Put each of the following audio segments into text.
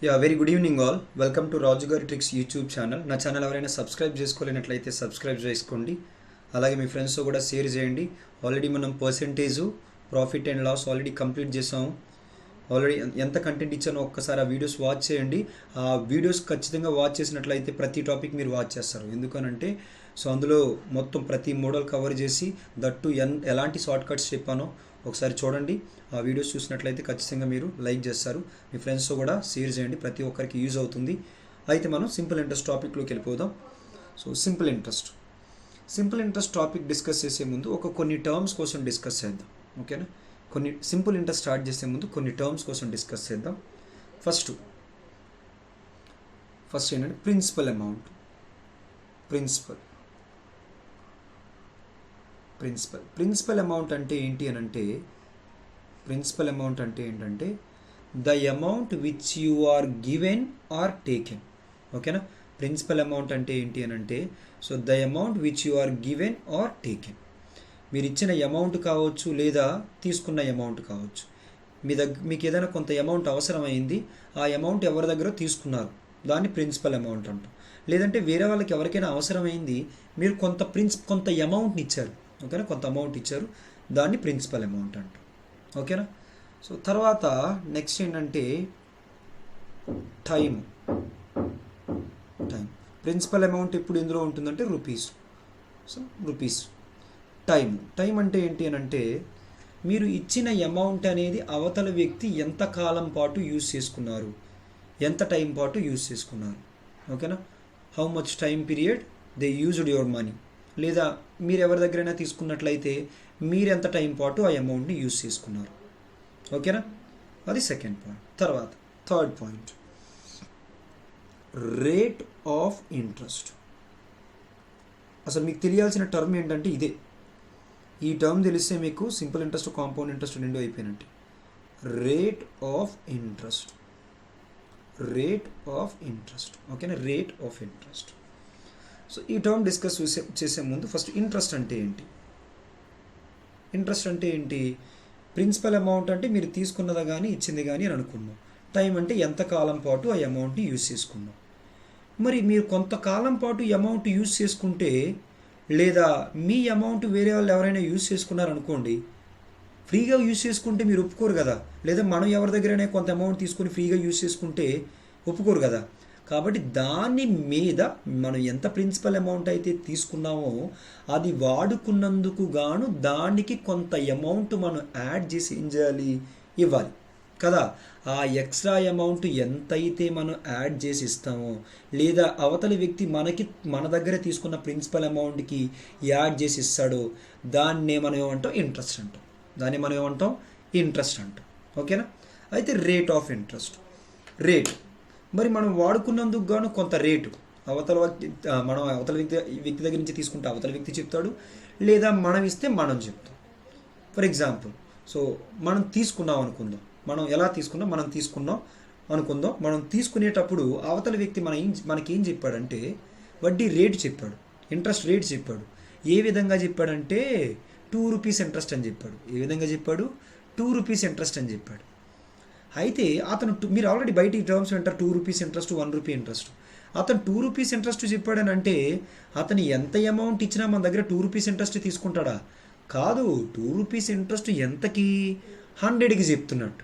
Very good evening all. Welcome to Raju గారి tricks YouTube channel. నా channel ఎవరైనా subscribe చేసుకోలేనట్లయితే సబ్స్క్రైబ్ చేసుకోండి. అలాగే మీ ఫ్రెండ్స్తో కూడా షేర్ చేయండి. ఆల్రెడీ మనం percentage, profit and loss already complete చేసాము. ఆల్రెడీ ఎంత కంటెంట్ ఇచ్చానో ఒక్కసారి ఆ వీడియోస్ వాచ్ చేయండి. ఆ వీడియోస్ ఖచ్చితంగా వాచ్ చేసినట్లయితే ప్రతి టాపిక్ మీరు వాచ్ చేస్తారు. ఎందుకనంటే అందులో మొత్తం ప్రతి మోడల్ కవర్ చేసి దట్టు ఎలాంటి షార్ట్ కట్స్ చెప్పానో ఒకసారి చూడండి. ఆ వీడియోస్ చూసినట్లయితే ఖచ్చితంగా మీరు లైక్ చేస్తారు. మీ ఫ్రెండ్స్తో కూడా షేర్ చేయండి, ప్రతి ఒక్కరికి యూజ్ అవుతుంది. అయితే మనం సింపుల్ ఇంట్రెస్ట్ టాపిక్లోకి వెళ్ళిపోదాం. సింపుల్ ఇంట్రెస్ట్ టాపిక్ డిస్కస్ చేసే ముందు కొన్ని టర్మ్స్ కోసం డిస్కస్ చేద్దాం. ఓకేనా? కొన్ని సింపుల్ ఇంట్రెస్ట్ స్టార్ట్ చేసే ముందు కొన్ని టర్మ్స్ కోసం డిస్కస్ చేద్దాం. ఫస్ట్ ఏంటంటే ప్రిన్సిపల్ అమౌంట్. ప్రిన్సిపల్ అమౌంట్ అంటే ఏంటి అని అంటే, ప్రిన్సిపల్ అమౌంట్ అంటే ఏంటంటే the amount which you are given or taken. ఓకేనా? ప్రిన్సిపల్ అమౌంట్ అంటే ఏంటి అని అంటే the amount which you are given or taken. మీరు ఇచ్చిన అమౌంట్ కావచ్చు లేదా తీసుకున్న అమౌంట్ కావచ్చు. మీకు ఏదైనా కొంత అమౌంట్ అవసరమైంది, ఆ అమౌంట్ ఎవరి దగ్గర తీసుకున్నారు, దాన్ని ప్రిన్సిపల్ అమౌంట్ అంటాం. లేదంటే వేరే వాళ్ళకి ఎవరికైనా అవసరమైంది, మీరు కొంత అమౌంట్ని ఇచ్చారు. ఓకేనా? కొంత అమౌంట్ ఇచ్చారు, దాన్ని ప్రిన్సిపల్ అమౌంట్ అంటాం. ఓకేనా? తర్వాత నెక్స్ట్ ఏంటంటే టైం. ప్రిన్సిపల్ అమౌంట్ ఎప్పుడు ఎందులో ఉంటుందంటే రూపీస్. రూపీస్. టైం అంటే ఏంటి అని అంటే మీరు ఇచ్చిన అమౌంట్ అనేది అవతల వ్యక్తి ఎంత కాలం పాటు యూజ్ చేసుకున్నారు, ఎంత టైం పాటు యూజ్ చేసుకున్నారు. ఓకేనా? How much time period they used your money. లేదా మీరు ఎవరి దగ్గరైనా తీసుకున్నట్లయితే మీరు ఎంత టైం పాటు ఆ అమౌంట్ని యూజ్ చేసుకున్నారు. ఓకేనా? అది సెకండ్ పాయింట్. తర్వాత third point rate of interest. అసలు మీకు తెలియాల్సిన టర్మ్ ఏంటంటే ఇదే. ఈ టర్మ్ తెలిస్తే మీకు సింపుల్ ఇంట్రెస్ట్, కాంపౌండ్ ఇంట్రెస్ట్ రెండు అయిపోయినట్టు. Rate of interest. ఓకేనా? Rate of interest. ఈ టర్మ్ డిస్కస్ చేసే ముందు ఫస్ట్ ఇంట్రెస్ట్ అంటే ఏంటి? ప్రిన్సిపల్ అమౌంట్ అంటే మీరు తీసుకున్నదా కానీ ఇచ్చింది కానీ అని అనుకున్నాం. టైం అంటే ఎంత కాలం పాటు ఆ అమౌంట్ని యూజ్ చేసుకున్నాం. మరి మీరు కొంతకాలం పాటు అమౌంట్ యూజ్ చేసుకుంటే, లేదా మీ అమౌంట్ వేరే వాళ్ళు ఎవరైనా యూజ్ చేసుకున్నారనుకోండి, ఫ్రీగా యూజ్ చేసుకుంటే మీరు ఒప్పుకోరు కదా. లేదా మనం ఎవరి దగ్గరైనా కొంత అమౌంట్ తీసుకొని ఫ్రీగా యూజ్ చేసుకుంటే ఒప్పుకోరు కదా. కాబట్టి దాని మీద మనం ఎంత ప్రిన్సిపల్ అమౌంట్ అయితే తీసుకున్నామో అది వాడుకున్నందుకు గాను దానికి కొంత అమౌంట్ మనం యాడ్ చేసి ఏం చేయాలి, ఇవ్వాలి కదా. ఆ ఎక్స్ట్రా అమౌంట్ ఎంతైతే మనం యాడ్ చేసి ఇస్తామో, లేదా అవతలి వ్యక్తి మన దగ్గర తీసుకున్న ప్రిన్సిపల్ అమౌంట్కి యాడ్ చేసి ఇస్తాడో దాన్నే మనం ఏమంటాం, ఇంట్రెస్ట్ అంటాం. ఓకేనా? అయితే రేట్ ఆఫ్ ఇంట్రెస్ట్. మరి మనం వాడుకున్నందుకు గాను కొంత రేటు మనం అవతల వ్యక్తి దగ్గర నుంచి తీసుకుంటే అవతల వ్యక్తి చెప్తాడు, లేదా మనం ఇస్తే మనం చెప్తాం. ఫర్ ఎగ్జాంపుల్ మనం తీసుకున్నాం అనుకుందాం. మనం ఎలా తీసుకున్నాం, మనం తీసుకునేటప్పుడు అవతల వ్యక్తి మనకేం చెప్పాడంటే వడ్డీ రేటు చెప్పాడు, ఇంట్రెస్ట్ రేట్ చెప్పాడు. ఏ విధంగా చెప్పాడంటే 2 రూపీస్ ఇంట్రెస్ట్ అని చెప్పాడు. ఏ విధంగా చెప్పాడు? 2 రూపీస్ ఇంట్రెస్ట్ అని చెప్పాడు. అయితే అతను మీరు ఆల్రెడీ బయట ఈ టర్మ్స్ వింటారు, 2 రూపీస్ ఇంట్రెస్ట్, 1 రూపీ ఇంట్రెస్ట్. అతను 2 రూపీస్ ఇంట్రెస్ట్ చెప్పాడని అంటే అతను ఎంత అమౌంట్ ఇచ్చినా మన దగ్గర 2 రూపీస్ ఇంట్రెస్ట్ తీసుకుంటాడా? కాదు. 2 రూపీస్ ఇంట్రెస్ట్ ఎంతకి? 100కి చెప్తున్నట్టు.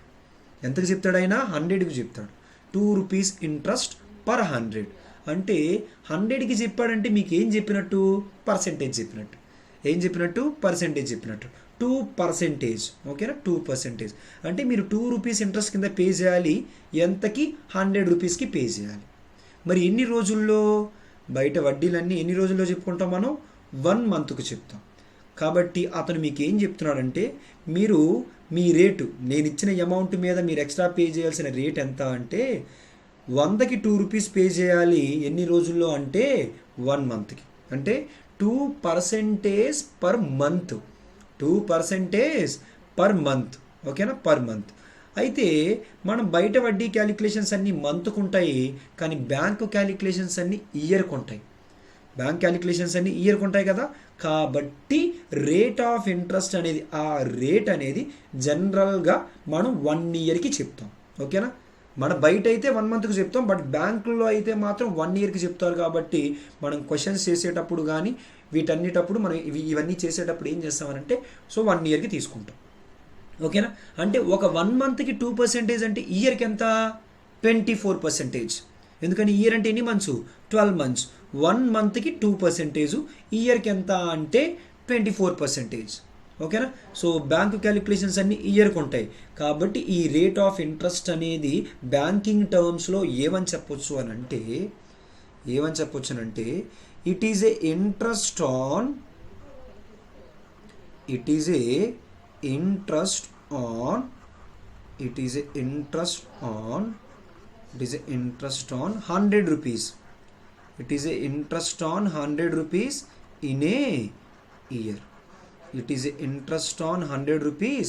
ఎంతకి చెప్తాడు ఆయన? 100కి చెప్తాడు. 2 రూపీస్ ఇంట్రెస్ట్ పర్ 100 అంటే 100కి చెప్పాడంటే మీకు ఏం చెప్పినట్టు? పర్సెంటేజ్ చెప్పినట్టు. ఏం చెప్పినట్టు? పర్సెంటేజ్ చెప్పినట్టు. 2%. ఓకేనా? 2% అంటే మీరు 2 రూపీస్ ఇంట్రెస్ట్ కింద పే చేయాలి. ఎంతకి? 100 రూపీస్కి పే చేయాలి. మరి ఎన్ని రోజుల్లో? బయట వడ్డీలన్నీ ఎన్ని రోజుల్లో చెప్పుకుంటాం మనం? 1 మంత్కు చెప్తాం. కాబట్టి అతను మీకు ఏం చెప్తున్నాడంటే మీరు మీ రేటు, నేను ఇచ్చిన అమౌంట్ మీద మీరు ఎక్స్ట్రా పే చేయాల్సిన రేట్ ఎంత అంటే 100కి 2 రూపీస్ పే చేయాలి. ఎన్ని రోజుల్లో అంటే 1 మంత్కి. అంటే 2% పర్ మంత్. 2% per month. ఓకేనా? Per month. అయితే మనం బయట వడ్డీ క్యాలిక్యులేషన్స్ అన్నీ మంత్కు ఉంటాయి, కానీ బ్యాంకు క్యాలిక్యులేషన్స్ అన్నీ ఇయర్కు ఉంటాయి. కదా. కాబట్టి రేట్ ఆఫ్ ఇంట్రెస్ట్ అనేది, ఆ రేట్ అనేది జనరల్గా మనం 1 ఇయర్కి చెప్తాం. ఓకేనా? మన బయట అయితే 1 మంత్కి చెప్తాం, బట్ బ్యాంకులో అయితే మాత్రం 1 ఇయర్కి చెప్తారు. కాబట్టి మనం క్వశ్చన్స్ చేసేటప్పుడు కానీ వీటన్నిటప్పుడు మనం ఇవన్నీ చేసేటప్పుడు ఏం చేస్తామనంటే సో 1 ఇయర్కి తీసుకుంటాం. ఓకేనా? అంటే ఒక 1 మంత్కి 2% అంటే ఇయర్కి ఎంత? 24%. ఎందుకని ఇయర్ అంటే ఎన్ని మంత్స్? 12 మంత్స్. 1 మంత్కి 2%, ఇయర్కి ఎంత అంటే 24%. ఓకేనా? సో బ్యాంకు క్యాలిక్యులేషన్స్ అన్ని ఇయర్కి ఉంటాయి. కాబట్టి ఈ రేట్ ఆఫ్ ఇంట్రెస్ట్ అనేది బ్యాంకింగ్ టర్మ్స్లో ఏమని చెప్పొచ్చు అని అంటే it is a interest on it is a interest on 100 rupees. It is a interest on 100 rupees in a year. It is a interest on 100 rupees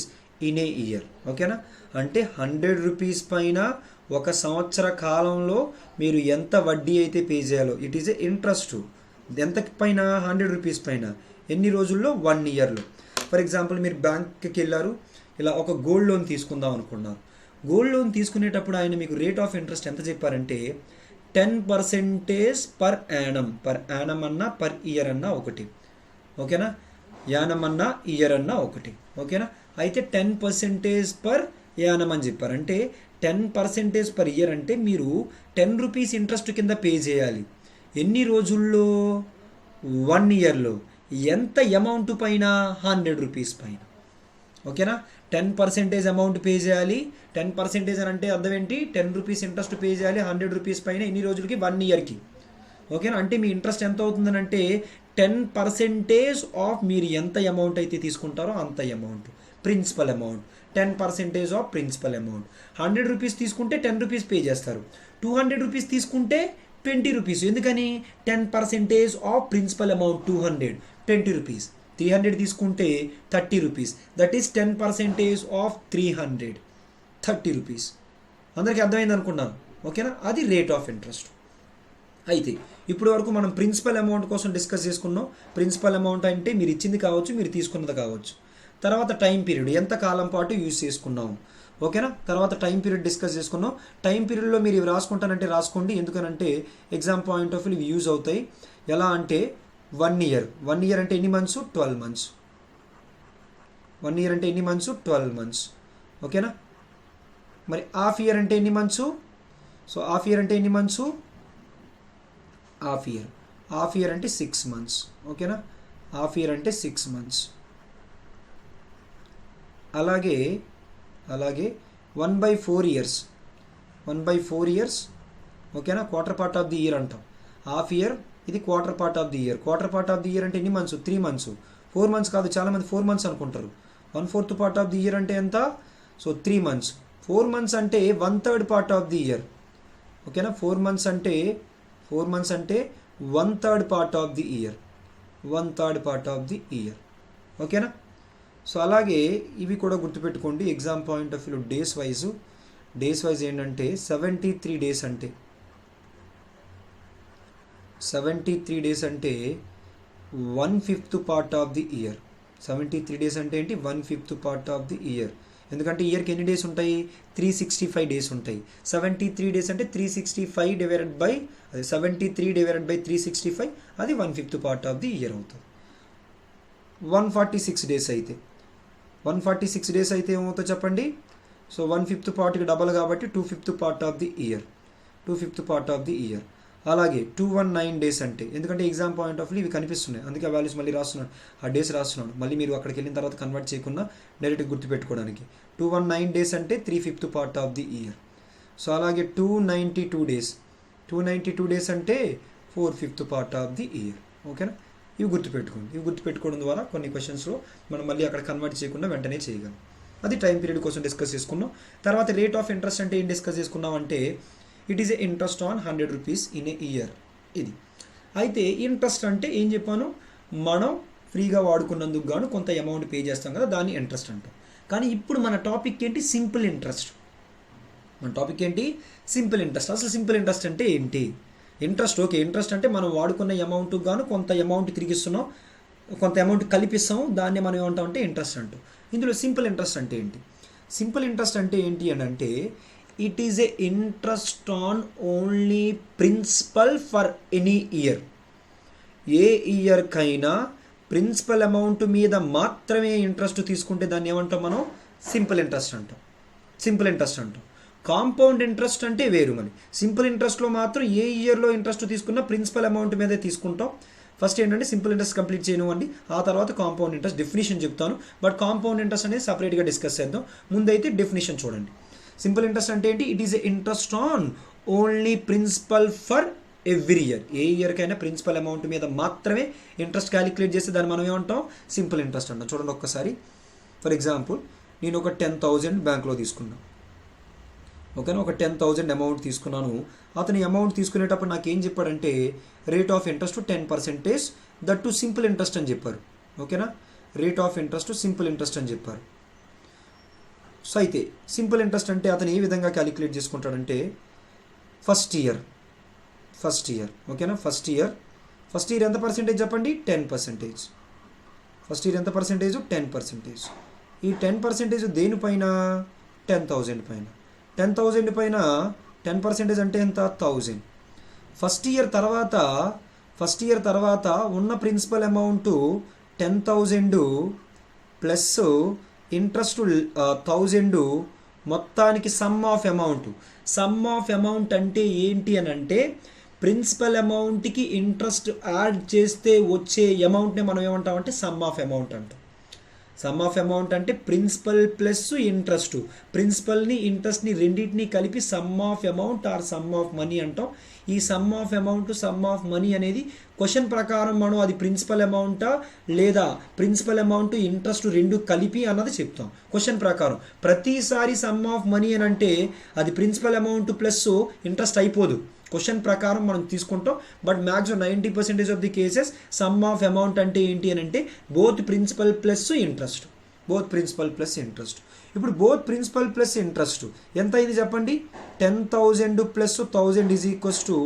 in a year. ఓకేనా? అంటే 100 rupees పైన ఒక సంవత్సర కాలంలో మీరు ఎంత వడ్డీ అయితే పే చేయాలో ఇట్ ఈజ్ ఏ ఇంట్రెస్ట్. ఎంత పైన? 100 రూపీస్ పైన. ఎన్ని రోజుల్లో? 1 ఇయర్లో. ఫర్ ఎగ్జాంపుల్ మీరు బ్యాంక్కి వెళ్ళారు, ఇలా ఒక గోల్డ్ లోన్ తీసుకుందాం అనుకున్నారు. గోల్డ్ లోన్ తీసుకునేటప్పుడు ఆయన మీకు రేట్ ఆఫ్ ఇంట్రెస్ట్ ఎంత చెప్పారంటే 10% పర్ యానం. పర్ యానం అన్నా పర్ ఇయర్ అన్నా ఒకటి. ఓకేనా? యానం అన్నా ఇయర్ అన్నా ఒకటి. ఓకేనా? అయితే 10% పర్ యానం అని చెప్పారు. అంటే 10% పర్ ఇయర్ అంటే మీరు 10 రూపీస్ ఇంట్రెస్ట్ కింద పే చేయాలి. ఎన్ని రోజుల్లో? 1 ఇయర్లో. ఎంత అమౌంట్ పైన? 100 రూపీస్ పైన. ఓకేనా? 10% అమౌంట్ పే చేయాలి. 10% అని అంటే అర్థం ఏంటి? 10 రూపీస్ ఇంట్రెస్ట్ పే చేయాలి 100 రూపీస్ పైన. ఎన్ని రోజులకి? 1 ఇయర్కి. ఓకేనా? అంటే మీ ఇంట్రెస్ట్ ఎంత అవుతుందని అంటే 10% ఆఫ్ మీరు ఎంత అమౌంట్ అయితే తీసుకుంటారో అంత amount, principal amount. 10% of principal amount. 100 rupees తీసుకుంటే 10 రూపీస్ పే చేస్తారు. 200 రూపీస్ తీసుకుంటే 20 రూపీస్. ఎందుకని? 10% ఆఫ్ ప్రిన్సిపల్ అమౌంట్ 200, 20 రూపీస్. 300 తీసుకుంటే 30 rupees. That is 10% of 300, 30 rupees. అందరికీ అర్థమైంది అనుకున్నాను. ఓకేనా? అది రేట్ ఆఫ్ ఇంట్రెస్ట్. అయితే ఇప్పుడు వరకు మనం ప్రిన్సిపల్ అమౌంట్ కోసం డిస్కస్ చేసుకున్నాం. ప్రిన్సిపల్ అమౌంట్ అంటే మీరు ఇచ్చింది కావచ్చు, మీరు తీసుకున్నది కావచ్చు. తర్వాత టైం పీరియడ్, ఎంత కాలం పాటు యూజ్ చేసుకున్నాము. ఓకేనా? తర్వాత టైం పీరియడ్ డిస్కస్ చేసుకున్నాం. టైం పీరియడ్లో మీరు ఇవి రాసుకుంటానంటే రాసుకోండి. ఎందుకనంటే ఎగ్జామ్ పాయింట్ ఆఫ్ వ్యూ ఇవి యూజ్ అవుతాయి. ఎలా అంటే 1 ఇయర్. 1 ఇయర్ అంటే ఎన్ని మంత్స్? 12 మంత్స్. 1 ఇయర్ అంటే ఎన్ని మంత్స్? 12 మంత్స్. ఓకేనా? మరి హాఫ్ ఇయర్ అంటే ఎన్ని మంత్స్? సో హాఫ్ ఇయర్ అంటే ఎన్ని months? Half year. Half year అంటే 6 మంత్స్. ఓకేనా? హాఫ్ ఇయర్ అంటే 6 మంత్స్. అలాగే 1/4 ఇయర్స్. 1/4 ఇయర్స్. ఓకేనా? Quarter part of the year అంటాం. హాఫ్ ఇయర్ ఇది quarter part of the year. Quarter part of the year అంటే ఎన్ని మంత్స్? 3 మంత్స్. 4 మంత్స్ కాదు, చాలామంది 4 మంత్స్ అనుకుంటారు. 1/4 పార్ట్ ఆఫ్ ది ఇయర్ అంటే ఎంత? So 3 months. 4 మంత్స్ అంటే 1/3 పార్ట్ ఆఫ్ ది ఇయర్. ఓకేనా? 4 మంత్స్ అంటే 1/3 part of the year. 1/3 part of the year. ఓకేనా? సో అలాగే ఇవి కూడా గుర్తుపెట్టుకోండి. Exam point of view days wise ఏంటంటే 73 డేస్ అంటే 1/5 part of the year. 73 days అంటే ఏంటి? 1/5 పార్ట్ ఆఫ్ ది ఇయర్. ఎందుకంటే ఇయర్కి ఎన్ని డేస్ ఉంటాయి? 365 డేస్ ఉంటాయి. 73 డేస్ అంటే 365 డివైడెడ్ బై 73 డివైడెడ్ బై 365, అది 1/5 పార్ట్ ఆఫ్ ది ఇయర్ అవుతుంది. 146 డేస్ అయితే 146 డేస్ అయితే ఏమవుతుందో చెప్పండి? సో 1/5 పార్ట్కి డబల్ కాబట్టి 2/5 part of the year. 2/5 part of the year. అలాగే 219 డేస్ అంటే, ఎందుకంటే ఎగ్జామ్ పాయింట్ ఆఫ్ వ్యూ ఇవి కనిపిస్తున్నాయి, అందుకే వాల్యూస్ మళ్ళీ రాస్తున్నాను, ఆ డేస్ రాస్తున్నాను. మళ్ళీ మీరు అక్కడికి వెళ్ళిన తర్వాత కన్వర్ట్ చేయకుండా డైరెక్ట్గా గుర్తుపెట్టుకోవడానికి. 219 డేస్ అంటే 3/5 part of the year. So అలాగే 292 డేస్. 292 డేస్ అంటే 4/5 పార్ట్ ఆఫ్ ది ఇయర్. ఓకేనా? ఇవి గుర్తుపెట్టుకోండి. ఇవి గుర్తుపెట్టుకోవడం ద్వారా కొన్ని క్వశ్చన్స్లో మనం మళ్ళీ అక్కడ కన్వర్ట్ చేయకుండా వెంటనే చేయగలం. అది టైం పీరియడ్ కోసం డిస్కస్ చేసుకున్నాం. తర్వాత రేట్ ఆఫ్ ఇంట్రెస్ట్ అంటే ఏం డిస్కస్ చేసుకున్నాం అంటే it is a interest on 100 rupees in a year. ఇది అయితే ఇంట్రెస్ట్ అంటే ఏం చెప్పాను? మనం ఫ్రీగా వాడుకున్నందుకు గాను కొంత అమౌంట్ పే చేస్తాం కదా, దాన్ని ఇంట్రెస్ట్ అంటాం. కానీ ఇప్పుడు మన టాపిక్ ఏంటి? Simple interest. మన టాపిక్ ఏంటి? Simple interest. అసలు సింపుల్ ఇంట్రెస్ట్ అంటే ఏంటి? ఇంట్రెస్ట్ ఓకే, ఇంట్రెస్ట్ అంటే మనం వాడుకున్న అమౌంట్కి గాను కొంత అమౌంట్ తిరిగిస్తున్నాం, కొంత అమౌంట్ కలిపిస్తాం, దాన్ని మనం ఏమంటాం అంటే ఇంట్రెస్ట్ అంటాం. ఇందులో సింపుల్ ఇంట్రెస్ట్ అంటే ఏంటి? సింపుల్ ఇంట్రెస్ట్ అంటే ఏంటి అని అంటే it is a interest on only principal for any year. ఏ ఇయర్కైనా ప్రిన్సిపల్ అమౌంట్ మీద మాత్రమే ఇంట్రెస్ట్ తీసుకుంటే దాన్ని ఏమంటాం మనం? సింపుల్ ఇంట్రెస్ట్ అంటాం. సింపుల్ ఇంట్రెస్ట్ అంటాం. కాంపౌండ్ ఇంట్రెస్ట్ అంటే వేరు. మరి సింపుల్ ఇంట్రెస్ట్లో మాత్రం ఏ ఇయర్లో ఇంట్రెస్ట్ తీసుకున్నా ప్రిన్సిపల్ అమౌంట్ మీదే తీసుకుంటాం. ఫస్ట్ ఏంటంటే సింపుల్ ఇంట్రెస్ట్ కంప్లీట్ చేయనివ్వండి, ఆ తర్వాత కాంపౌండ్ ఇంట్రెస్ట్ డెఫినేషన్ చెప్తాను. బట్ కాంపౌండ్ ఇంట్రెస్ట్ అనేది సపరేట్గా డిస్కస్ చేద్దాం. ముందైతే డెఫినేషన్ చూడండి. సింపుల్ ఇంట్రెస్ట్ అంటే ఏంటి? It is a interest on only principal for every year. ఏ ఇయర్కైనా ప్రిన్సిపల్ అమౌంట్ మీద మాత్రమే ఇంట్రెస్ట్ క్యాలిక్యులేట్ చేస్తే దాన్ని మనం ఏమంటాం? సింపుల్ ఇంట్రెస్ట్ అంటాం. చూడండి ఒక్కసారి. ఫర్ ఎగ్జాంపుల్ నేను ఒక 10,000 బ్యాంక్లో తీసుకున్నాను. ఓకేనా, ఒక 10,000 అమౌంట్ తీసుకున్నాను. అతని అమౌంట్ తీసుకునేటప్పుడు నాకు ఏం చెప్పాడంటే rate of interest 10%, that to simple interest అని చెప్పారు. ఓకేనా, rate of interest simple interest అని చెప్పారు. సో అయితే సింపుల్ ఇంట్రెస్ట్ అంటే అతను ఏ విధంగా క్యాలిక్యులేట్ చేసుకుంటాడంటే ఫస్ట్ ఇయర్. ఓకేనా, ఫస్ట్ ఇయర్ ఎంత పర్సెంటేజ్ చెప్పండి? 10%. ఫస్ట్ ఇయర్ ఎంత పర్సెంటేజ్? 10%. ఈ 10% దేనిపైన? 10,000 పైన. 10,000 పైన 10% అంటే ఎంత? 1,000. ఫస్ట్ ఇయర్ తర్వాత ఉన్న ప్రిన్సిపల్ అమౌంట్ 10,000 ప్లస్ ఇంట్రెస్ట్ 1,000 మొత్తానికి సమ్ ఆఫ్ అమౌంట్ అంటే ఏంటి అని అంటే ప్రిన్సిపల్ అమౌంట్కి ఇంట్రెస్ట్ యాడ్ చేస్తే వచ్చే అమౌంట్ని మనం ఏమంటామంటే సమ్ ఆఫ్ అమౌంట్ అంటాం. సమ్ ఆఫ్ అమౌంట్ అంటే ప్రిన్సిపల్ ప్లస్ ఇంట్రెస్ట్, ప్రిన్సిపల్ని ఇంట్రెస్ట్ని రెండింటిని కలిపి some of amount or sum of money అంటాం. ఈ some of amount some of money అనేది క్వశ్చన్ ప్రకారం మనం అది ప్రిన్సిపల్ అమౌంటా లేదా ప్రిన్సిపల్ అమౌంట్ ఇంట్రెస్ట్ రెండు కలిపి అన్నది చెప్తాం. క్వశ్చన్ ప్రకారం ప్రతిసారి సమ్ ఆఫ్ మనీ అని అంటే అది ప్రిన్సిపల్ అమౌంట్ ప్లస్ ఇంట్రెస్ట్ అయిపోదు. క్వశ్చన్ ప్రకారం మనం తీసుకుంటాం. But maximum 90% of the cases some of amount అంటే ఏంటి అని అంటే బోత్ ప్రిన్సిపల్ ప్లస్ ఇంట్రెస్ట్. ఇప్పుడు బోత్ ప్రిన్సిపల్ ప్లస్ ఇంట్రెస్ట్ ఎంత అయింది చెప్పండి? 10,000 ప్లస్ 1,000 ఈజ్ ఈక్వల్స్ టు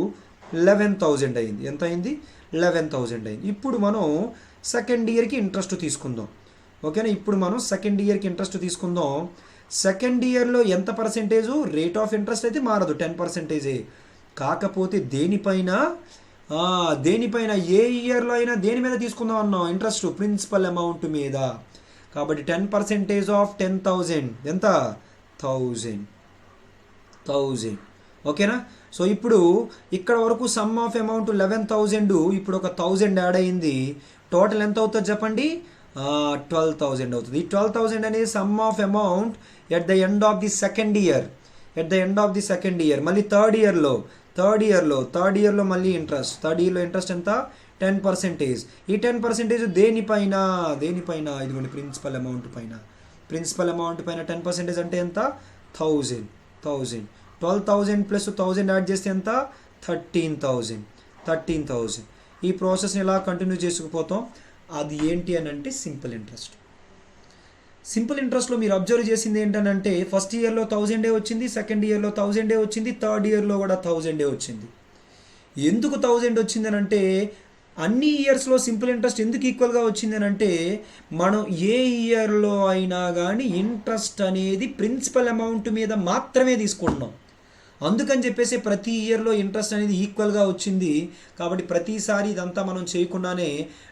11,000 అయింది. ఎంత అయింది? 11,000 అయింది. ఇప్పుడు మనం సెకండ్ ఇయర్కి ఇంట్రెస్ట్ తీసుకుందాం. ఓకేనా, ఇప్పుడు మనం సెకండ్ ఇయర్కి ఇంట్రెస్ట్ తీసుకుందాం. సెకండ్ ఇయర్లో ఎంత పర్సెంటేజు? రేట్ ఆఫ్ ఇంట్రెస్ట్ అయితే మారదు, 10%. కాకపోతే దేనిపైన ఏ ఇయర్లో అయినా దేని మీద తీసుకుందాం అన్నాం ఇంట్రెస్ట్? ప్రిన్సిపల్ అమౌంట్ మీద. కాబట్టి 10% ఆఫ్ 10,000 ఎంత? 1,000. ఓకేనా, సో ఇప్పుడు ఇక్కడ వరకు సమ్ ఆఫ్ అమౌంట్ 11,000, ఇప్పుడు ఒక 1,000 యాడ్ అయింది. టోటల్ ఎంత అవుతుంది చెప్పండి? 12,000 అవుతుంది. ఈ 12,000 అనేది some of amount at the end of the second year. మళ్ళీ థర్డ్ ఇయర్లో మళ్ళీ ఇంట్రెస్ట్. థర్డ్ ఇయర్లో ఇంట్రెస్ట్ ఎంత? 10%. ఈ 10% దేనిపైన? ఇదిగోండి ప్రిన్సిపల్ అమౌంట్ పైన. 10% అంటే ఎంత? 1,000. 12,000 ప్లస్ 1,000 యాడ్ చేస్తే ఎంత? 13,000. ఈ ప్రాసెస్ని ఇలా కంటిన్యూ చేసుకుపోతాం. అది ఏంటి అని అంటే సింపుల్ ఇంట్రెస్ట్. సింపుల్ ఇంట్రెస్ట్లో మీరు అబ్జర్వ్ చేసింది ఏంటనంటే ఫస్ట్ ఇయర్లో 1,000 వచ్చింది, సెకండ్ ఇయర్లో 1,000 వచ్చింది, థర్డ్ ఇయర్లో కూడా 1,000 వచ్చింది. ఎందుకు 1,000 వచ్చిందని అంటే అన్ని ఇయర్స్లో సింపుల్ ఇంట్రెస్ట్ ఎందుకు ఈక్వల్గా వచ్చింది అని అంటే మనం ఏ ఇయర్లో అయినా కానీ ఇంట్రెస్ట్ అనేది ప్రిన్సిపల్ అమౌంట్ మీద మాత్రమే తీసుకుంటున్నాం. అందుకని చెప్పేసి ప్రతి ఇయర్లో ఇంట్రెస్ట్ అనేది ఈక్వల్గా వచ్చింది. కాబట్టి ప్రతిసారి ఇదంతా మనం చేయకుండానే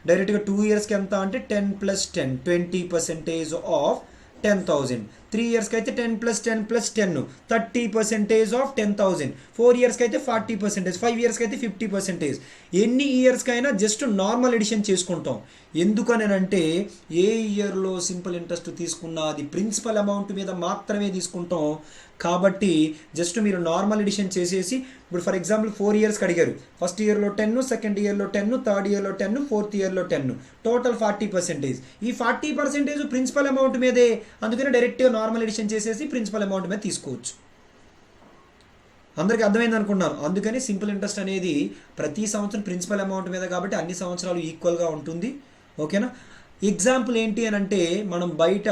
డైరెక్ట్గా 2 ఇయర్స్కి ఎంత అంటే 10 + 10 20% ఆఫ్ 10,000. 3 ఇయర్స్కి అయితే 10 + 10 + 10 30% ఆఫ్ 10,000. 4 ఇయర్స్కి అయితే 40%, 5 ఇయర్స్కి అయితే 50%. ఎన్ని ఇయర్స్కైనా జస్ట్ నార్మల్ ఎడిషన్ చేసుకుంటాం. ఎందుకనంటే ఏ ఇయర్లో సింపుల్ ఇంట్రెస్ట్ తీసుకున్నా అది ప్రిన్సిపల్ అమౌంట్ మీద మాత్రమే తీసుకుంటాం. కాబట్టి జస్ట్ మీరు నార్మల్ ఎడిషన్ చేసేసి ఇప్పుడు ఫర్ ఎగ్జాంపుల్ 4 ఇయర్స్కి అడిగారు. ఫస్ట్ ఇయర్లో 10, సెకండ్ ఇయర్లో 10, థర్డ్ ఇయర్లో 10, ఫోర్త్ ఇయర్లో 10, టోటల్ 40%. ఈ 40% ప్రిన్సిపల్ అమౌంట్ మీదే. అందుకని డైరెక్ట్గా నార్మల్ ఎడిషన్ చేసేసి ప్రిన్సిపల్ అమౌంట్ మీద తీసుకోవచ్చు. అందరికీ అర్థమైంది అనుకున్నాను. అందుకని సింపుల్ ఇంట్రెస్ట్ అనేది ప్రతి సంవత్సరం ప్రిన్సిపల్ అమౌంట్ మీద కాబట్టి అన్ని సంవత్సరాలు ఈక్వల్గా ఉంటుంది. ఓకేనా, ఎగ్జాంపుల్ ఏంటి అని అంటే మనం బయట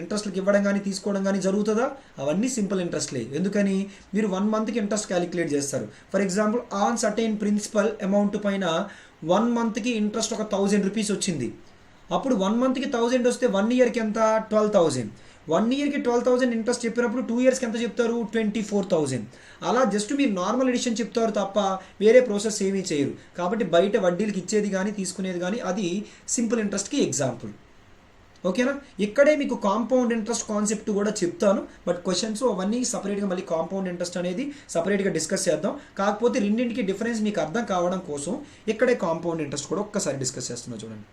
ఇంట్రెస్ట్లకు ఇవ్వడం కానీ తీసుకోవడం కానీ జరుగుతుందా? అవన్నీ సింపుల్ ఇంట్రెస్ట్లే. ఎందుకని మీరు 1 మంత్కి ఇంట్రెస్ట్ క్యాలిక్యులేట్ చేస్తారు. For example on certain principal amount పైన 1 మంత్కి ఇంట్రెస్ట్ ఒక 1,000 రూపీస్ వచ్చింది. అప్పుడు 1 మంత్కి 1,000 వస్తే 1 ఇయర్కి ఎంత? 12,000. 1 ఇయర్కి 12,000 ఇంట్రెస్ట్ చెప్పినప్పుడు 2 ఇయర్స్కి ఎంత చెప్తారు? 24,000. అలా జస్ట్ మీరు నార్మల్ ఎడిషన్ చెప్తారు తప్ప వేరే ప్రాసెస్ ఏమీ చేయరు. కాబట్టి బయట వడ్డీలకి ఇచ్చేది కానీ తీసుకునేది కానీ అది సింపుల్ ఇంట్రెస్ట్కి ఎగ్జాంపుల్. ఓకేనా? ఇక్కడే మీకు కాంపౌండ్ ఇంట్రెస్ట్ కాన్సెప్ట్ కూడా చెప్తాను, బట్ క్వశ్చన్స్ అవన్నీ సపరేట్గా మళ్ళీ కాంపౌండ్ ఇంట్రెస్ట్ అనేది సపరేట్గా డిస్కస్ చేద్దాం. కాకపోతే రెండింటికి డిఫరెన్స్ మీకు అర్థం కావడం కోసం ఇక్కడే కాంపౌండ్ ఇంట్రెస్ట్ కూడా ఒక్కసారి డిస్కస్ చేస్తున్నా చూడండి.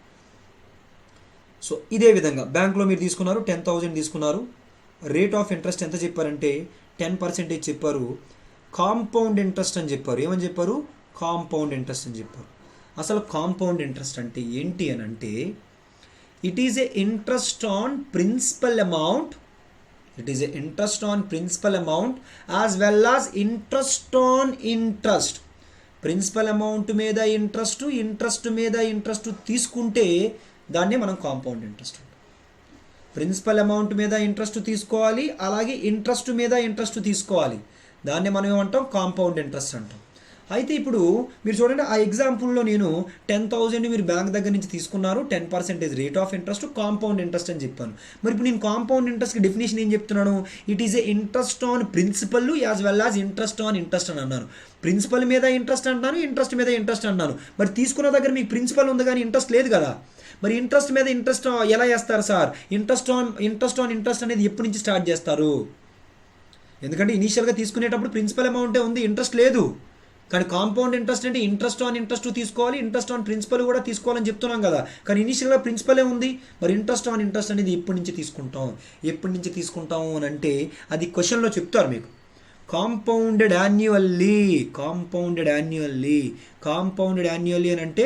సో ఇదే విధంగా బ్యాంక్లో మీరు తీసుకున్నారు 10,000 తీసుకున్నారు, రేట్ ఆఫ్ ఇంట్రెస్ట్ ఎంత చెప్పారంటే 10% చెప్పారు. కాంపౌండ్ ఇంట్రెస్ట్ అని చెప్పారు. ఏమని చెప్పారు? కాంపౌండ్ ఇంట్రెస్ట్ అని చెప్పారు. అసలు కాంపౌండ్ ఇంట్రెస్ట్ అంటే ఏంటి అని అంటే it is a interest on principal amount, it is a interest on principal amount as well as interest on interest. Principal amount మీద ఇంట్రెస్ట్, ఇంట్రెస్ట్ మీద ఇంట్రెస్ట్ తీసుకుంటే దాన్నే మనం కాంపౌండ్ ఇంట్రెస్ట్ అంటాం. ప్రిన్సిపల్ అమౌంట్ మీద ఇంట్రెస్ట్ తీసుకోవాలి, అలాగే ఇంట్రెస్ట్ మీద ఇంట్రెస్ట్ తీసుకోవాలి, దాన్ని మనం ఏమంటాం? కాంపౌండ్ ఇంట్రెస్ట్ అంటాం. అయితే ఇప్పుడు మీరు చూడండి, ఆ ఎగ్జాంపుల్లో నేను 10,000 మీరు బ్యాంక్ దగ్గర నుంచి తీసుకున్నారు, 10% rate of interest, compound interest అని చెప్పాను. మరి ఇప్పుడు నేను కాంపౌండ్ ఇంట్రెస్ట్కి డెఫినేషన్ ఏం చెప్తున్నాను? It is a interest on principal as well as interest on interest అని అన్నాను. ప్రిన్సిపల్ మీద ఇంట్రెస్ట్ అంటున్నాను, ఇంట్రెస్ట్ మీద ఇంట్రెస్ట్ అంటున్నాను. మరి తీసుకున్న దగ్గర మీకు ప్రిన్సిపల్ ఉంది కానీ ఇంట్రెస్ట్ లేదు కదా. మరి ఇంట్రెస్ట్ మీద ఇంట్రెస్ట్ ఎలా చేస్తారు సార్? ఇంట్రెస్ట్ ఆన్ ఇంట్రెస్ట్ అనేది ఎప్పటి నుంచి స్టార్ట్ చేస్తారు? ఎందుకంటే ఇనీషియల్గా తీసుకునేటప్పుడు ప్రిన్సిపల్ అమౌంటే ఉంది, ఇంట్రెస్ట్ లేదు. కానీ కాంపౌండ్ ఇంట్రెస్ట్ అంటే ఇంట్రెస్ట్ ఆన్ ఇంట్రెస్ట్ తీసుకోవాలి, ఇంట్రెస్ట్ ఆన్ ప్రిన్సిపల్ కూడా తీసుకోవాలని చెప్తున్నాం కదా. కానీ ఇనీషియల్గా ప్రిన్సిపలే ఉంది. మరి ఇంట్రెస్ట్ ఆన్ ఇంట్రెస్ట్ అనేది ఎప్పటి నుంచి తీసుకుంటాం అని అంటే అది క్వశ్చన్లో చెప్తారు మీకు. కాంపౌండెడ్ యాన్యువల్లీ అని అంటే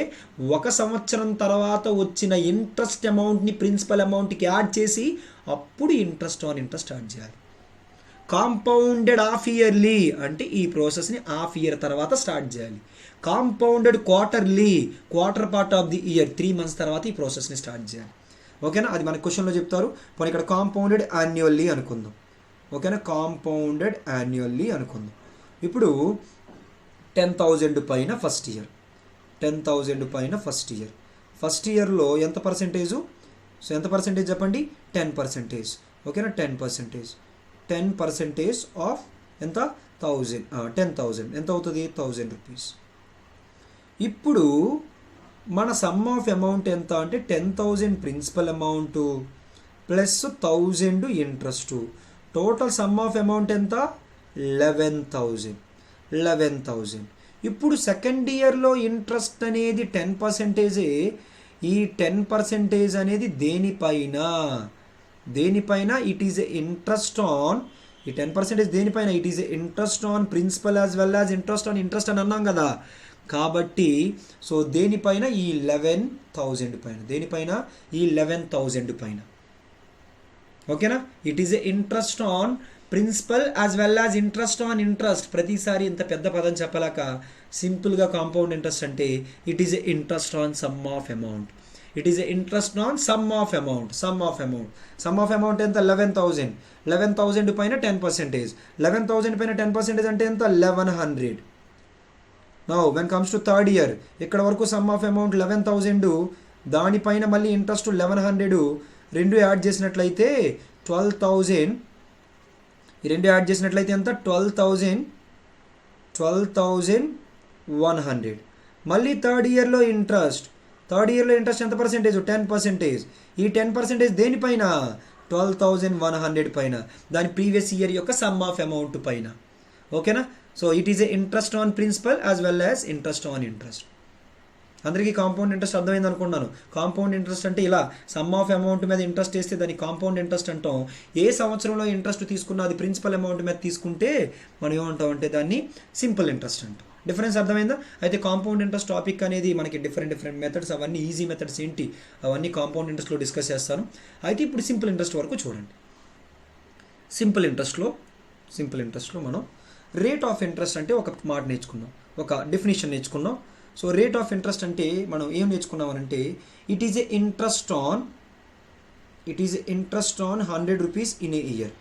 1 సంవత్సరం తర్వాత వచ్చిన ఇంట్రెస్ట్ అమౌంట్ని ప్రిన్సిపల్ అమౌంట్కి యాడ్ చేసి అప్పుడు ఇంట్రెస్ట్ ఆన్ ఇంట్రెస్ట్ యాడ్ చేయాలి. కాంపౌండెడ్ హాఫ్ ఇయర్లీ అంటే ఈ ప్రాసెస్ని హాఫ్ ఇయర్ తర్వాత స్టార్ట్ చేయాలి. Compounded quarter part of the year 3 months తర్వాత ఈ ప్రాసెస్ని స్టార్ట్ చేయాలి. ఓకేనా? అది మన క్వశ్చన్లో చెప్తారు. పోనీ ఇక్కడ కాంపౌండెడ్ యాన్యువల్లీ అనుకుందాం. ఓకేనా? కాంపౌండెడ్ యాన్యువల్లీ అనుకుందాం. ఇప్పుడు 10,000 పైన ఫస్ట్ ఇయర్, 10,000 పైన ఫస్ట్ ఇయర్లో ఎంత పర్సెంటేజు? సో ఎంత పర్సెంటేజ్ చెప్పండి? 10%. ఓకేనా? 10% ఆఫ్ ఎంత? 10,000 ఎంత అవుతుంది? 1,000 రూపీస్. ఇప్పుడు మన సమ్ ఆఫ్ అమౌంట్ ఎంత అంటే 10,000 principal amount plus 1,000 interest. Total sum of amount ఎంత? 11,000. ఇప్పుడు సెకండ్ ఇయర్లో ఇంట్రెస్ట్ అనేది 10%. ఈ 10% అనేది దేనిపైన it is a interest on, ఈ 10% దేనిపైన? It is a interest on principal as well as interest on interest అని అన్నాం కదా. కాబట్టి సో దేనిపైన? ఈ 11,000 పైన. దేనిపైన? ఈ 11,000 పైన. ఓకేనా? It is a interest on principal as well as interest on interest. ప్రతిసారి ఇంత పెద్ద పదం చెప్పలేక సింపుల్గా కాంపౌండ్ ఇంట్రెస్ట్ అంటే it is a interest on sum of amount. It is a interest on sum of amount ఎంత? 11,000 పైన 10%. 11,000 పైన 10% అంటే ఎంత? 1,100. Now when comes to third year, ఇక్కడ వరకు సమ్ ఆఫ్ అమౌంట్ 11,000, దానిపైన మళ్ళీ ఇంట్రెస్ట్ 1,100. రెండు యాడ్ చేసినట్లయితే 12,000. ఈ రెండు యాడ్ చేసినట్లయితే ఎంత? 12,100. మళ్ళీ థర్డ్ ఇయర్లో ఇంట్రెస్ట్ ఎంత పర్సెంటేజ్? 10%. ఈ 10% దేనిపైన? 12,100 పైన, దాని ప్రీవియస్ ఇయర్ యొక్క సమ్ ఆఫ్ అమౌంట్ పైన. ఓకేనా? So it is a interest on principal as well as interest on interest. అందరికీ కాంపౌండ్ ఇంట్రెస్ట్ అర్థమైంది అనుకున్నాను. కాంపౌండ్ ఇంట్రెస్ట్ అంటే ఇలా సమ్ ఆఫ్ అమౌంట్ మీద ఇంట్రెస్ట్ వేస్తే దాన్ని కాంపౌండ్ ఇంట్రెస్ట్ అంటాం. ఏ సంవత్సరంలో ఇంట్రెస్ట్ తీసుకున్నా అది ప్రిన్సిపల్ అమౌంట్ మీద తీసుకుంటే మనం ఏమంటాం అంటే దాన్ని సింపుల్ ఇంట్రెస్ట్ అంటాం. డిఫరెన్స్ అర్థమైందా? అయితే కాంపౌండ్ ఇంట్రెస్ట్ టాపిక్ అనేది మనకి డిఫరెంట్ మెథడ్స్, అవన్నీ ఈజీ మెథడ్స్ ఏంటి అవన్నీ కాంపౌండ్ ఇంట్రెస్ట్లో డిస్కస్ చేస్తాను. అయితే ఇప్పుడు సింపుల్ ఇంట్రెస్ట్ వరకు చూడండి. సింపుల్ ఇంట్రెస్ట్లో మనం రేట్ ఆఫ్ ఇంట్రెస్ట్ అంటే ఒక మాట నేర్చుకున్నాం, ఒక డెఫినేషన్ నేర్చుకున్నాం. సో రేట్ ఆఫ్ ఇంట్రెస్ట్ అంటే మనం ఏం నేర్చుకున్నామనంటే it is a interest on 100 rupees in a year.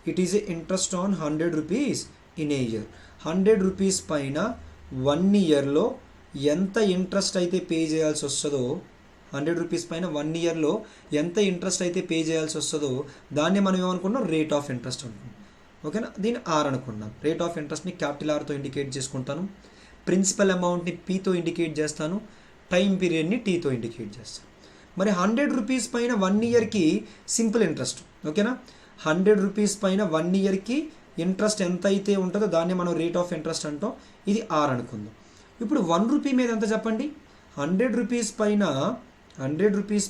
100 rupees in a year. 100 rupees పైన 1 ఇయర్లో ఎంత ఇంట్రెస్ట్ అయితే పే చేయాల్సి వస్తుందో రూపీస్ పైన 1 ఇయర్లో ఎంత ఇంట్రెస్ట్ అయితే పే చేయాల్సి వస్తుందో దాన్ని మనం ఏమనుకున్నాం, రేట్ ఆఫ్ ఇంట్రెస్ట్ అనుకున్నాం. ఓకేనా, దీన్ని ఆర్ అనుకున్నాం. రేట్ ఆఫ్ ఇంట్రెస్ట్ని క్యాపిటల్ ఆర్తో ఇండికేట్ చేసుకుంటాను, ప్రిన్సిపల్ అమౌంట్ని పీతో ఇండికేట్ చేస్తాను, టైం పీరియడ్ని టీతో ఇండికేట్ చేస్తాను. మరి 100 రూపీస్ పైన 1 ఇయర్కి సింపుల్ ఇంట్రెస్ట్. ఓకేనా, 100 రూపీస్ పైన 1 ఇయర్కి ఇంట్రెస్ట్ ఎంత అయితే ఉంటుందో దాన్ని మనం రేట్ ఆఫ్ ఇంట్రెస్ట్ అంటాం. ఇది ఆర్ అనుకుందాం. ఇప్పుడు 1 రూపీ మీద ఎంత చెప్పండి, 100 రూపీస్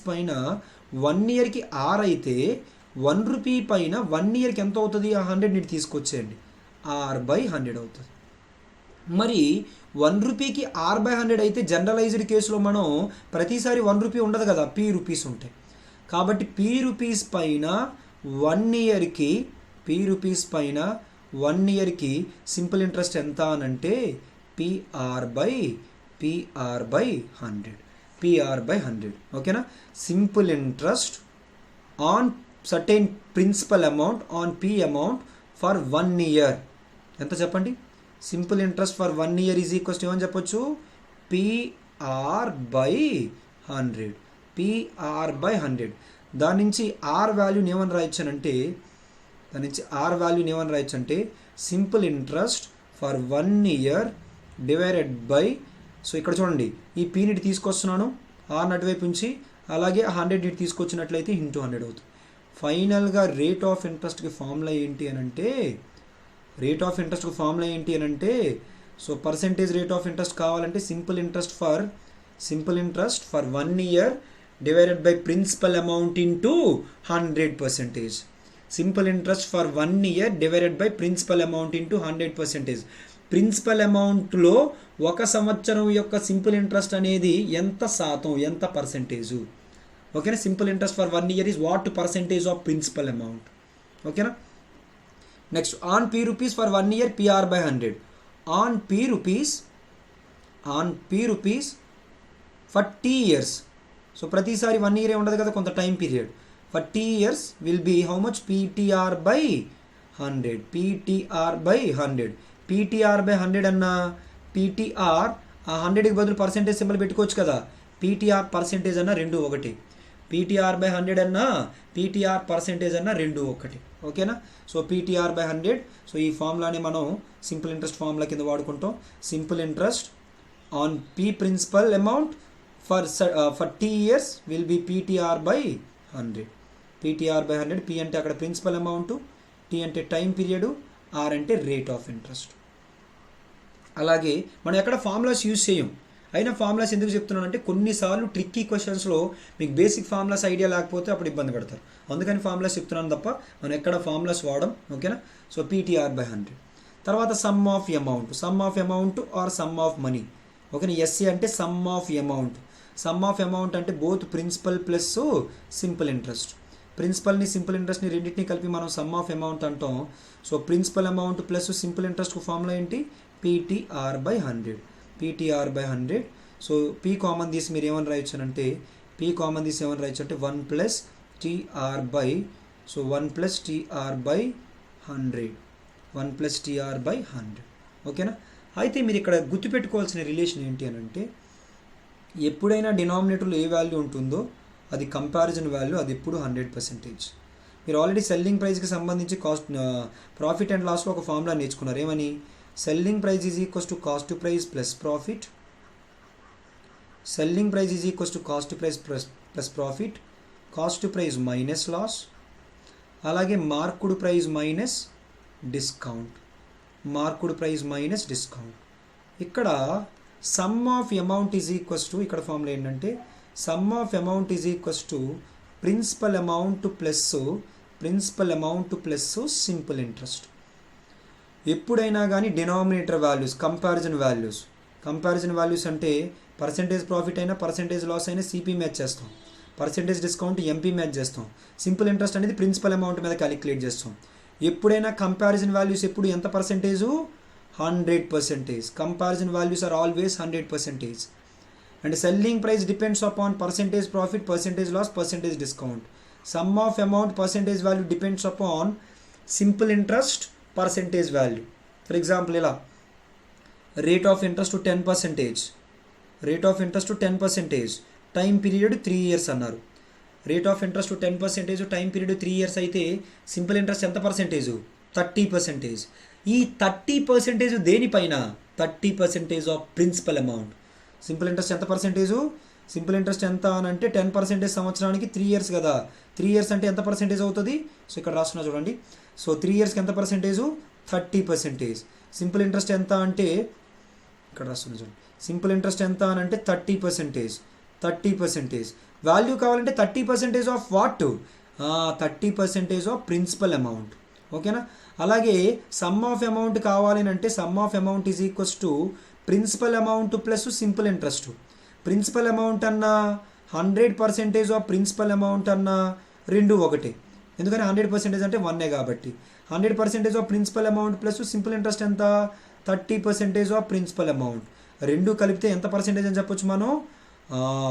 పైన 1 ఇయర్కి ఆర్ అయితే 1 రూపీ పైన 1 ఇయర్కి ఎంత అవుతుంది, ఆ 100ని తీసుకొచ్చేయండి, R/100 అవుతుంది. మరి 1 రూపీకి R/100 అయితే జనరలైజ్డ్ కేసులో మనం ప్రతిసారి 1 రూపీ ఉండదు కదా, P రూపీస్ ఉంటాయి. కాబట్టి P రూపీస్ పైన 1 ఇయర్కి సింపుల్ ఇంట్రెస్ట్ ఎంత అనంటే PR/100. ఓకేనా, simple interest on certain principal amount on P amount for 1 year ఎంత చెప్పండి. Simple interest for 1 year is equals to ఏమని చెప్పొచ్చు, PR/100. దాని నుంచి ఆర్ వాల్యూని ఏమని రాయొచ్చానంటే simple interest for 1 year divided by, so ఇక్కడ చూడండి ఈ పీని తీసుకొస్తున్నాను ఆర్ అటువైపు నుంచి, అలాగే 100 తీసుకొచ్చినట్లయితే ఇంటూ 100 అవుతుంది. ఫైనల్గా రేట్ ఆఫ్ ఇంట్రెస్ట్కి ఫార్ములా ఏంటి అనంటే so percentage rate of interest కావాలంటే simple interest for 1 year divided by principal amount into 100%. Simple interest for 1 year divided by principal amount into 100%. Principal అమౌంట్లో 1 సంవత్సరం యొక్క సింపుల్ ఇంట్రెస్ట్ అనేది ఎంత శాతం, ఎంత పర్సెంటేజు. ఓకేనా, simple interest for 1 year is what percentage of principal amount. ఓకేనా, next on P rupees for 1 year PR/100. On P rupees for T years. So ప్రతిసారి 1 ఇయరే ఉండదు కదా, కొంత time period. For T years will be how much, PTR/100. PTR/100 అన్న PTR ఆ 100కి బదులు percentage symbol పెట్టుకోవచ్చు కదా, PTR పర్సెంటేజ్ అన్న 2 ఒకటి, PTR/100 అన్న PTR పర్సెంటేజ్ అన్న 2 ఒకటి. ఓకేనా, సో PTR/100. సో ఈ ఫార్ములాని మనం సింపుల్ ఇంట్రెస్ట్ ఫార్ములా కింద వాడుకుంటాం. Simple interest on P principal amount for T years will be PTR/100. P అంటే అక్కడ ప్రిన్సిపల్ అమౌంట్, T అంటే టైం పీరియడ్, R అంటే రేట్ ఆఫ్ ఇంట్రెస్ట్. అలాగే మనం ఎక్కడ ఫార్ములాస్ యూజ్ చేయం, అయినా ఫార్ములాస్ ఎందుకు చెప్తున్నానంటే కొన్నిసార్లు ట్రిక్కీ క్వశ్చన్స్లో మీకు బేసిక్ ఫార్ములాస్ ఐడియా లేకపోతే అప్పుడు ఇబ్బంది పడతారు. అందుకని ఫార్ములాస్ చెప్తున్నాను తప్ప మనం ఎక్కడ ఫార్ములాస్ వాడడం. ఓకేనా, సో PTR/100. తర్వాత sum of amount or sum of money. ఓకేనా, ఎస్సీ అంటే సమ్ ఆఫ్ అమౌంట్ అంటే both principal plus simple interest. ప్రిన్సిపల్ని సింపుల్ ఇంట్రెస్ట్ని రెండింటిని కలిపి మనం సమ్ ఆఫ్ అమౌంట్ అంటాం. So principal amount plus simple ఇంట్రెస్ట్కు ఫార్ములా ఏంటి, PTR/100. సో P కామన్ తీసి మీరు ఏమని రాయొచ్చు అంటే 1 ప్లస్ TR/100. ఓకేనా, అయితే మీరు ఇక్కడ గుర్తుపెట్టుకోవాల్సిన రిలేషన్ ఏంటి అని అంటే ఎప్పుడైనా డినామినేటర్లో ఏ వాల్యూ ఉంటుందో అది కంపారిజన్ వాల్యూ, అది ఎప్పుడు 100%. మీరు ఆల్రెడీ సెల్లింగ్ ప్రైస్కి సంబంధించి ప్రాఫిట్ అండ్ లాస్లో ఒక ఫార్ములా నేర్చుకున్నారు. ఏమని, selling price is equals to cost to price plus profit, cost to price minus loss, అలాగే మార్కుడ్ ప్రైస్ మైనస్ డిస్కౌంట్. ఇక్కడ sum of amount is equals to, ఇక్కడ ఫార్ములా ఏంటంటే sum of amount is equals to principal amount plus simple interest. ఎప్పుడైనా కానీ denominator values comparison values అంటే percentage profit అయినా percentage loss అయినా CP match చేస్తాం, percentage discount MP match చేస్తాం, simple interest అనేది ప్రిన్సిపల్ అమౌంట్ మీద క్యాలిక్యులేట్ చేస్తాం. ఎప్పుడైనా కంపారిజన్ వాల్యూస్ ఎప్పుడు ఎంత percentage, 100%. Comparison values are always 100%. And selling price depends upon percentage profit, percentage loss, percentage discount. Sum of amount percentage value depends upon simple interest percentage value. For example ఇలా rate of interest to 10%, time period 3 years అన్నారు. Rate of interest 10%, time period 3 years అయితే simple interest ఎంత percentage? 30%. ఈ 30% దేనిపైన? 30% of principal amount. Simple interest ఎంత percentage? Simple interest ఎంత అని అంటే 10% సంవత్సరానికి 3 years కదా. 3 years అంటే ఎంత పర్సెంటేజ్ అవుతుంది? సో ఇక్కడ రాస్తున్నా చూడండి. సో 3 yearsకి ఎంత పర్సెంటేజు? 30%. సింపుల్ ఇంట్రెస్ట్ ఎంత అంటే ఇక్కడ రాస్తున్నా చూడండి. సింపుల్ ఇంట్రెస్ట్ ఎంత అని అంటే 30%. 30%. వాల్యూ కావాలంటే 30% of what? 30% of principal amount. ఓకేనా? అలాగే సమ్ ఆఫ్ అమౌంట్ కావాలి అంటే sum of amount is equals to principal amount plus simple interest. Principal amount అన్నా 100% ఆఫ్ ప్రిన్సిపల్ అమౌంట్ అన్నా రెండు ఒకటే. ఎందుకని 100% అంటే 1 కాబట్టి 100% of principal amount plus simple interest ఎంత? 30% ఆఫ్ ప్రిన్సిపల్ అమౌంట్. రెండు కలిపితే ఎంత పర్సెంటేజ్ అని చెప్పొచ్చు మనం?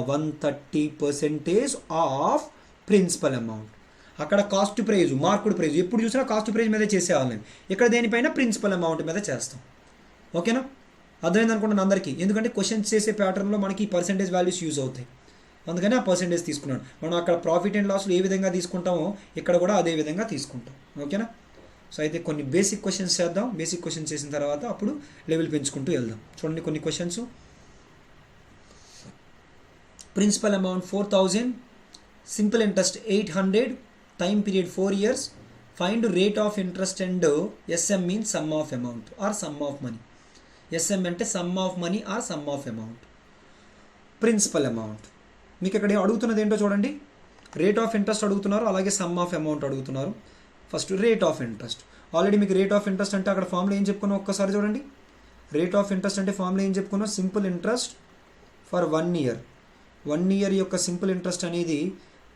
130% ఆఫ్ ప్రిన్సిపల్ అమౌంట్. అక్కడ కాస్ట్ ప్రైజ్, మార్కుడ్ ప్రైజ్, ఎప్పుడు చూసినా కాస్ట్ ప్రైజ్ మీద చేసేవాళ్ళని. ఇక్కడ దేనిపైన? ప్రిన్సిపల్ అమౌంట్ మీద చేస్తాం. ఓకేనా? అర్థమైంది అనుకుంటున్నాను అందరికీ. ఎందుకంటే క్వశ్చన్స్ చేసే ప్యాటర్న్లో మనకి పర్సెంటేజ్ వాల్యూస్ యూజ్ అవుతాయి. అందుకని ఆ పర్సెంటేజ్ తీసుకున్నాను. మనం అక్కడ ప్రాఫిట్ అండ్ లాస్లో ఏ విధంగా తీసుకుంటామో ఇక్కడ కూడా అదే విధంగా తీసుకుంటాం. ఓకేనా? సో అయితే కొన్ని బేసిక్ క్వశ్చన్స్ చేద్దాం. బేసిక్ క్వశ్చన్స్ చేసిన తర్వాత అప్పుడు లెవెల్ పెంచుకుంటూ వెళ్దాం. చూడండి కొన్ని questions. Principal amount 4,000, simple interest 800, time period 4 years. Find rate of interest and SM mean sum of amount or sum of money. SM అంటే sum of money or sum of amount. Principal amount మీకు ఇక్కడ అడుగుతున్నది ఏంటో చూడండి. Rate of interest అడుగుతున్నారు, అలాగే sum of amount అడుగుతున్నారు. First rate of interest. Already మీకు రేట్ ఆఫ్ ఇంట్రెస్ట్ అంటే అక్కడ ఫార్ములా ఏం చెప్పుకున్నాం ఒక్కసారి చూడండి. రేట్ ఆఫ్ ఇంట్రెస్ట్ అంటే ఫార్ములా ఏం చెప్పుకున్నాం? Simple interest for 1 year. 1 year యొక్క సింపుల్ ఇంట్రెస్ట్ అనేది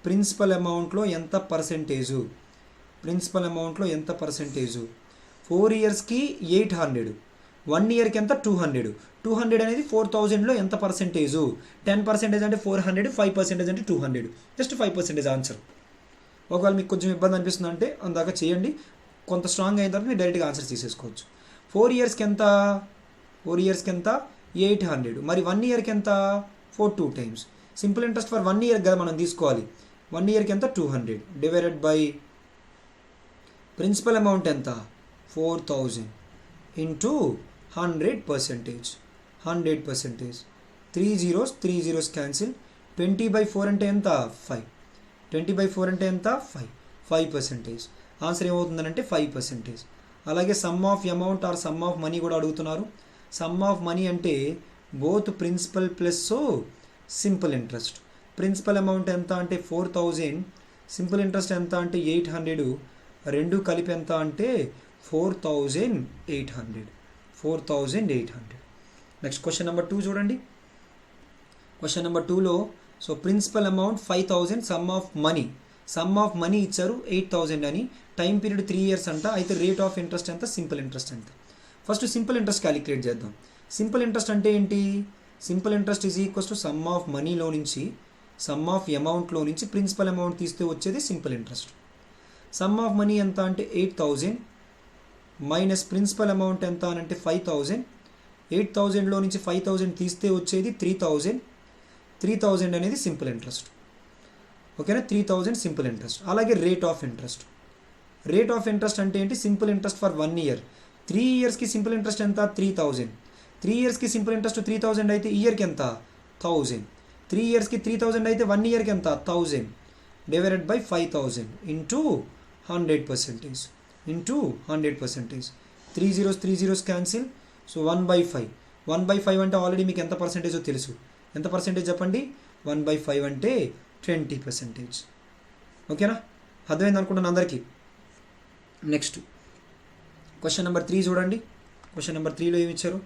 ప్రిన్సిపల్ అమౌంట్లో ఎంత పర్సెంటేజు? ప్రిన్సిపల్ అమౌంట్లో ఎంత పర్సెంటేజు? 4 yearsకి 800, 1 yearకి ఎంత? 200. 200 అనేది 4,000లో ఎంత పర్సెంటేజు? 10% అంటే 400, 5% అంటే 200. Just 5% answer. ఒకవేళ మీకు కొంచెం ఇబ్బంది అనిపిస్తుంది అంటే అందాక చేయండి. కొంత స్ట్రాంగ్ అయిన తర్వాత మీరు డైరెక్ట్గా ఆన్సర్ తీసేసుకోవచ్చు. 4 yearsకి ఎంత? 4 yearsకి ఎంత? 800. మరి 1 yearకి ఎంత? 4 2 times. Simple interest for 1 year కదా మనం తీసుకోవాలి. 1 yearకి ఎంత? 200 డివైడెడ్ బై ప్రిన్సిపల్ అమౌంట్ ఎంత? 4,000 ఇంటూ 100%. 100%. 3 zeros cancel. 20/4 అంటే ఎంత? 5. 20/4 అంటే ఎంత? 5. 5%. ఆన్సర్ ఏమవుతుందనంటే 5%. అలాగే sum of amount or sum of money కూడా అడుగుతున్నారు. సమ్ ఆఫ్ మనీ అంటే both principal plus simple interest. Principal amount ఎంత అంటే 4,000, సింపుల్ ఇంట్రెస్ట్ ఎంత అంటే 800, రెండు కలిపి ఎంత అంటే 4,800. 4,800. నెక్స్ట్ క్వశ్చన్ నెంబర్ 2 చూడండి. క్వశ్చన్ నెంబర్ 2లో so principal amount 5,000, sum of money ఇచ్చారు 8,000 అని. టైం పీరియడ్ 3 years అంట. అయితే రేట్ ఆఫ్ ఇంట్రెస్ట్ ఎంత? సింపుల్ ఇంట్రెస్ట్ ఎంత? ఫస్ట్ సింపుల్ ఇంట్రెస్ట్ క్యాలిక్యులేట్ చేద్దాం. సింపుల్ ఇంట్రెస్ట్ అంటే ఏంటి? Simple interest is equals to sum of మనీలో నుంచి, సమ్ ఆఫ్ అమౌంట్లో నుంచి ప్రిన్సిపల్ అమౌంట్ తీస్తే వచ్చేది simple interest. Some of money ఎంత అంటే 8,000 మైనస్ ప్రిన్సిపల్ అమౌంట్ ఎంత అని అంటే 5,000. 8,000లో నుంచి 5,000 తీస్తే వచ్చేది 3,000. 3,000 అనేది సింపుల్ ఇంట్రెస్ట్. ఓకేనా? 3,000 సింపుల్ ఇంట్రెస్ట్. అలాగే rate of interest. Rate of interest అంటే ఏంటి? Simple interest for 1 year. 3 yearsకి సింపుల్ ఇంట్రెస్ట్ ఎంత? 3,000. 3 yearsకి సింపుల్ ఇంట్రెస్ట్ 3,000 అయితే ఇయర్కి ఎంత? 1,000. 3 yearsకి 3,000 అయితే 1 yearకి ఎంత? 1,000 divided by 5,000 into 100%. Into 100%. 3 zeros cancel. So 1/5. 1/5 అంటే ఆల్రెడీ మీకు ఎంత పర్సెంటేజో తెలుసు. ఎంత పర్సెంటేజ్ చెప్పండి? 1/5 అంటే 20%. ఓకేనా? అర్థమైంది అనుకుంటున్నాను అందరికీ. నెక్స్ట్ క్వశ్చన్ నెంబర్ 3 చూడండి. క్వశ్చన్ నెంబర్ 3లో ఏమి ఇచ్చారు?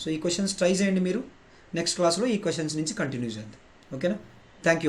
సో ఈ క్వశ్చన్స్ ట్రై చేయండి మీరు. నెక్స్ట్ క్లాస్లో ఈ క్వశ్చన్స్ నుంచి కంటిన్యూ చేద్దాం. ఓకేనా? Thank you.